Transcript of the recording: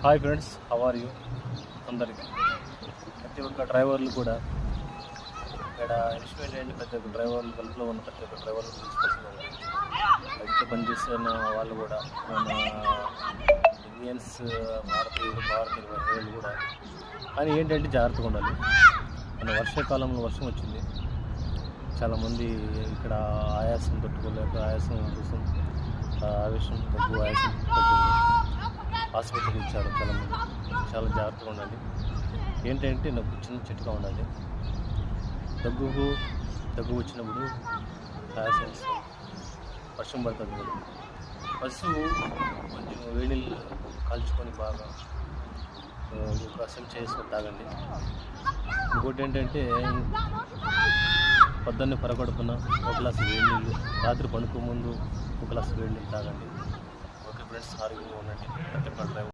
Hi friends, how are you? అందరికీ ప్రతి ఒక్క డ్రైవర్లు కూడా ఇక్కడ ఇన్స్ట్రుమెంట్ ఏంటి, ప్రతి ఒక్క డ్రైవర్లు కలుపులో ఉన్న ప్రతి ఒక్క డ్రైవర్లు తీసుకోవాల్సింది. బయట పనిచేస్తున్న వాళ్ళు కూడా మన ఇండియన్స్ భారతీయులు మహిళలు కూడా. కానీ ఏంటంటే జాగ్రత్తగా ఉండాలి. మన వర్షాకాలంలో వర్షం వచ్చింది, చాలామంది ఇక్కడ ఆయాసం తట్టుకోలేక ఆయాసం కోసం ఆవేశం దగ్గు ఆయాసం పట్టింది, హాస్పిటల్కి ఇచ్చారు చాలామంది. చాలా జాగ్రత్తగా ఉండాలి. ఏంటంటే నాకు చిన్న చిట్కా ఉండాలి. దగ్గు వచ్చినప్పుడు ఆయాసం వర్షం పడుతుంది కదా, బస్సు కొంచెం వేడి కాల్చుకొని బాగా రసం చేసుకొని తాగండి. ఇంకోటి ఏంటంటే పొద్దున్నే పొరగడుపున ఒక గ్లాసు వేడి నీళ్ళు, రాత్రి పడుకో ముందు ఒక గ్లాసు వేడి నీళ్ళు తాగండి. ఓకే ఫ్రెండ్స్, ఆరోగ్యంగా ఉండండి. ప్రతి ఒక్క డ్రైవర్